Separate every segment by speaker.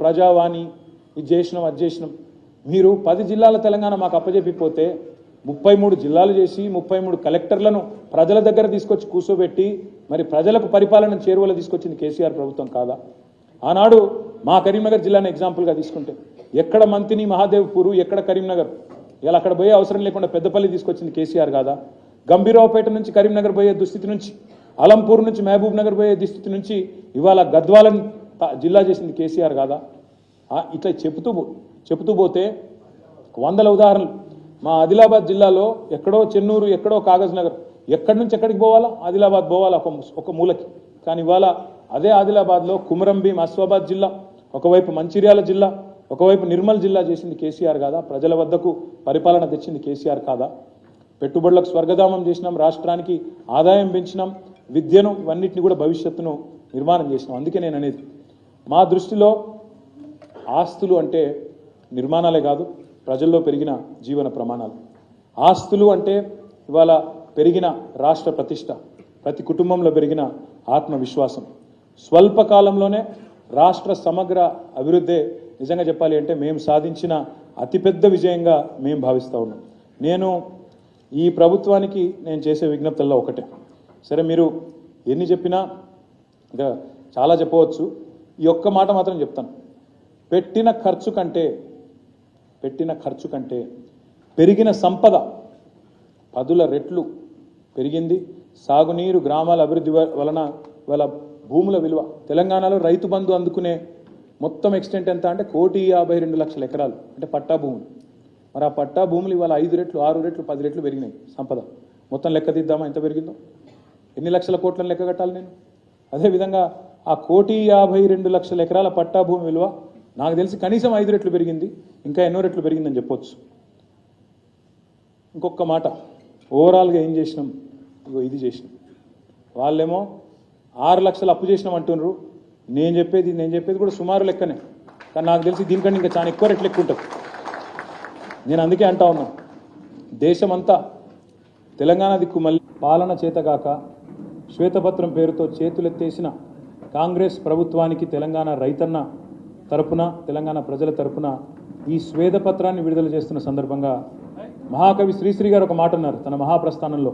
Speaker 1: ప్రజావాణి ఇది చేసినాం అది చేసినాం. మీరు 10 జిల్లాల తెలంగాణ మాకు అప్పజెప్పిపోతే 33 జిల్లాలు చేసి 33 కలెక్టర్లను ప్రజల దగ్గర తీసుకొచ్చి కూర్చోబెట్టి మరి ప్రజలకు పరిపాలన చేరువలో తీసుకొచ్చింది కేసీఆర్ ప్రభుత్వం కాదా? ఆనాడు మా కరీంనగర్ జిల్లాను ఎగ్జాంపుల్గా తీసుకుంటే ఎక్కడ మంతిని మహాదేవ్పూరు ఎక్కడ కరీంనగర్, ఇలా అక్కడ పోయే అవసరం లేకుండా పెద్దపల్లి తీసుకొచ్చింది కేసీఆర్ కాదా? గంభీరావుపేట నుంచి కరీంనగర్ పోయే దుస్థితి నుంచి, అలంపూర్ నుంచి మహబూబ్ నగర్ పోయే దుస్థితి నుంచి ఇవాళ గద్వాలను జిల్లా చేసింది కేసీఆర్ కాదా? ఇట్లా చెబుతూ పోతే వందల ఉదాహరణలు. మా ఆదిలాబాద్ జిల్లాలో ఎక్కడో చెన్నూరు, ఎక్కడో కాగజ్ నగర్, ఎక్కడి నుంచి ఎక్కడికి పోవాలా? ఆదిలాబాద్ పోవాలా ఒక మూలకి. కానీ ఇవాళ అదే ఆదిలాబాద్లో కుమరంభీం, అస్వాబాద్ జిల్లా, ఒకవైపు మంచిర్యాల జిల్లా, ఒకవైపు నిర్మల్ జిల్లా చేసింది కేసీఆర్ కాదా? ప్రజల వద్దకు పరిపాలన తెచ్చింది కేసీఆర్ కాదా? పెట్టుబడులకు స్వర్గధామం చేసినాం, రాష్ట్రానికి ఆదాయం పెంచినాం, విద్యను ఇవన్నిటిని కూడా భవిష్యత్తును నిర్మాణం చేసినాం. అందుకే నేను అనేది, మా దృష్టిలో ఆస్తులు అంటే నిర్మాణాలే కాదు, ప్రజల్లో పెరిగిన జీవన ప్రమాణాలు. ఆస్తులు అంటే ఇవాళ పెరిగిన రాష్ట్ర ప్రతిష్ట, ప్రతి కుటుంబంలో పెరిగిన ఆత్మవిశ్వాసం, స్వల్పకాలంలోనే రాష్ట్ర సమగ్ర అభివృద్ధి నిజంగా చెప్పాలి అంటే మేము సాధించిన అతిపెద్ద విజయంగా మేము భావిస్తూ ఉన్నాం. నేను ఈ ప్రభుత్వానికి నేను చేసే విజ్ఞప్తుల్లో ఒకటే, సరే మీరు ఎన్ని చెప్పినా ఇంకా చాలా చెప్పవచ్చు, ఈ ఒక్క మాట మాత్రం చెప్తాను. పెట్టిన ఖర్చు కంటే పెరిగిన సంపద 10 రెట్లు పెరిగింది. సాగునీరు, గ్రామాల అభివృద్ధి వలన వాళ్ళ భూముల విలువ, తెలంగాణలో రైతు బంధు అందుకునే మొత్తం ఎక్స్టెంట్ ఎంత అంటే 1,52,00,000 ఎకరాలు అంటే పట్టా భూములు. మరి ఆ పట్టా భూములు ఇవాళ 5 రెట్లు, 6 రెట్లు, 10 రెట్లు పెరిగినాయి సంపద. మొత్తం లెక్క తీద్దామా ఎంత పెరిగిందో? ఎన్ని లక్షల కోట్లను లెక్క కట్టాలి నేను? అదేవిధంగా ఆ 1,52,00,000 ఎకరాల పట్టా భూమి విలువ నాకు తెలిసి కనీసం 5 రెట్లు పెరిగింది, ఇంకా ఎన్నో రెట్లు పెరిగిందని చెప్పొచ్చు. ఇంకొక మాట, ఓవరాల్గా ఏం చేసినాం? ఇగో ఇది చేసినాం. వాళ్ళేమో 6 లక్షలు అప్పు చేసినాం అంటున్నారు. నేను చెప్పేది కూడా సుమారు లెక్కనే, కానీ నాకు తెలిసి దీనికంటే ఇంకా చాలా ఎక్కువ రెట్లు ఎక్కువ ఉంటుంది. నేను అందుకే అంటా ఉన్నాను, దేశమంతా తెలంగాణ దిక్కు మళ్ళీ పాలన చేతగాక శ్వేతపత్రం పేరుతో చేతులెత్తేసిన కాంగ్రెస్ ప్రభుత్వానికి తెలంగాణ రైతన్న తరపున, తెలంగాణ ప్రజల తరపున ఈ శ్వేతపత్రాన్ని విడుదల చేస్తున్న సందర్భంగా మహాకవి శ్రీశ్రీ గారు ఒక మాట అన్నారు తన మహాప్రస్థానంలో.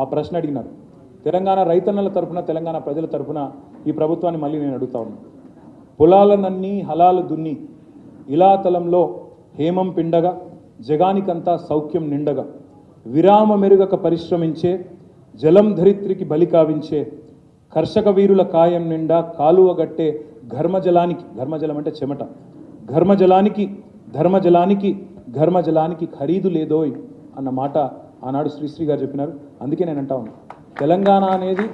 Speaker 1: ఆ ప్రశ్న అడిగినారు, తెలంగాణ రైతన్నల తరపున, తెలంగాణ ప్రజల తరపున ఈ ప్రభుత్వాన్ని మళ్ళీ నేను అడుగుతా ఉన్నాను. పొలాలనన్నీ హలాలు దున్ని ఇలాతలంలో హేమం పిండగా, జగానికంతా సౌఖ్యం నిండగా, విరామ మెరుగక పరిశ్రమించే, జలం ధరిత్రికి బలి కావించే, కర్షక వీరుల కాయం నిండా కాలువగట్టే ఘర్మజలానికి, ఘర్మజలం అంటే చెమట, ధర్మజలానికి ఖరీదు లేదోయ్ అన్న మాట ఆనాడు శ్రీశ్రీ గారు చెప్పినారు. అందుకే నేను అంటా ఉన్నాను, తెలంగాణ అనేది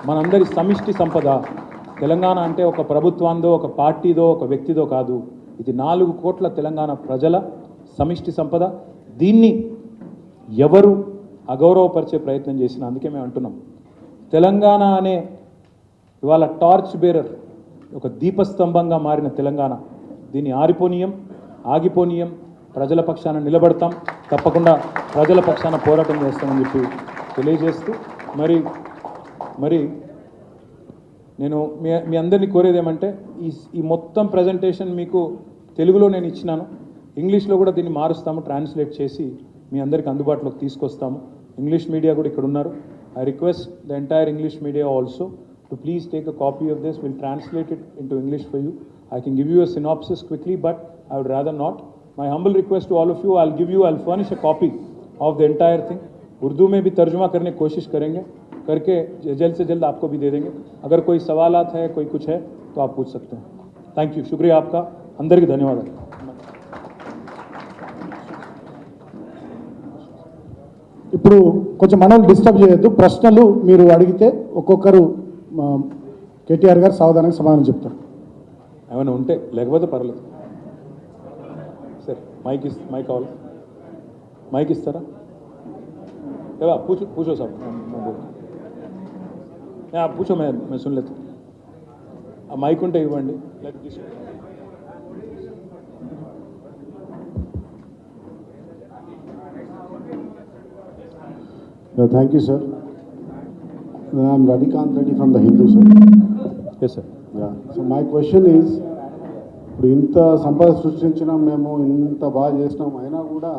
Speaker 1: మనందరి సమిష్టి సంపద. తెలంగాణ అంటే ఒక ప్రభుత్వాందో, ఒక పార్టీదో, ఒక వ్యక్తిదో కాదు. ఇది 4 కోట్ల తెలంగాణ ప్రజల సమిష్టి సంపద. దీన్ని ఎవరు అగౌరవపరిచే ప్రయత్నం చేసినా, అందుకే మేము అంటున్నాం, తెలంగాణ అనే ఇవాళ టార్చ్ బేరర్, ఒక దీపస్తంభంగా మారిన తెలంగాణ, దీన్ని ఆగిపోనీయం, ప్రజల పక్షాన నిలబడతాం, తప్పకుండా ప్రజల పక్షాన పోరాటం చేస్తామని చెప్పి తెలియజేస్తూ మరి నేను మీ అందరినీ కోరేది ఏమంటే, ఈ మొత్తం ప్రజెంటేషన్ మీకు తెలుగులో నేను ఇచ్చినాను, ఇంగ్లీష్లో కూడా దీన్ని మారుస్తాము, ట్రాన్స్లేట్ చేసి మీ అందరికీ అందుబాటులోకి తీసుకొస్తాము. ఇంగ్లీష్ మీడియా కూడా ఇక్కడ ఉన్నారు. I request the entire English media also to please take a copy of this. We'll translate it into English for you. I can give you a synopsis quickly, but I would rather not. My humble request to all of you, I'll furnish a copy of the entire thing. Urdu में भी तर्जुमा करने की कोशिश करेंगे, करके जल्द से जल्द आपको भी दे देंगे. अगर कोई सवालात है, कोई कुछ है तो आप पूछ सकते हैं. थैंक यू, शुक्रिया आपका, अंदर की धन्यवाद.
Speaker 2: ఇప్పుడు కొంచెం మనల్ని డిస్టర్బ్ చేయొద్దు. ప్రశ్నలు మీరు అడిగితే ఒక్కొక్కరు కేటీఆర్ గారు సావధానంగా సమాధానం చెప్తారు.
Speaker 1: ఏమైనా ఉంటే, లేకపోతే పర్లేదు. సరే, మైక్ కావాలి, మైక్ ఇస్తారా? पूछो साहब, आप पूछो, मैं सुन लेता. మైక్ ఉంటే ఇవ్వండి.
Speaker 2: Thank you, sir. I'm Ravikant Reddy from The Hindu, sir.
Speaker 1: Yes, sir.
Speaker 2: Yeah. So my question is,
Speaker 3: ఇప్పుడు ఇంత సంపద సృష్టించినాం, మేము ఇంత బాగా చేసినాం, అయినా కూడా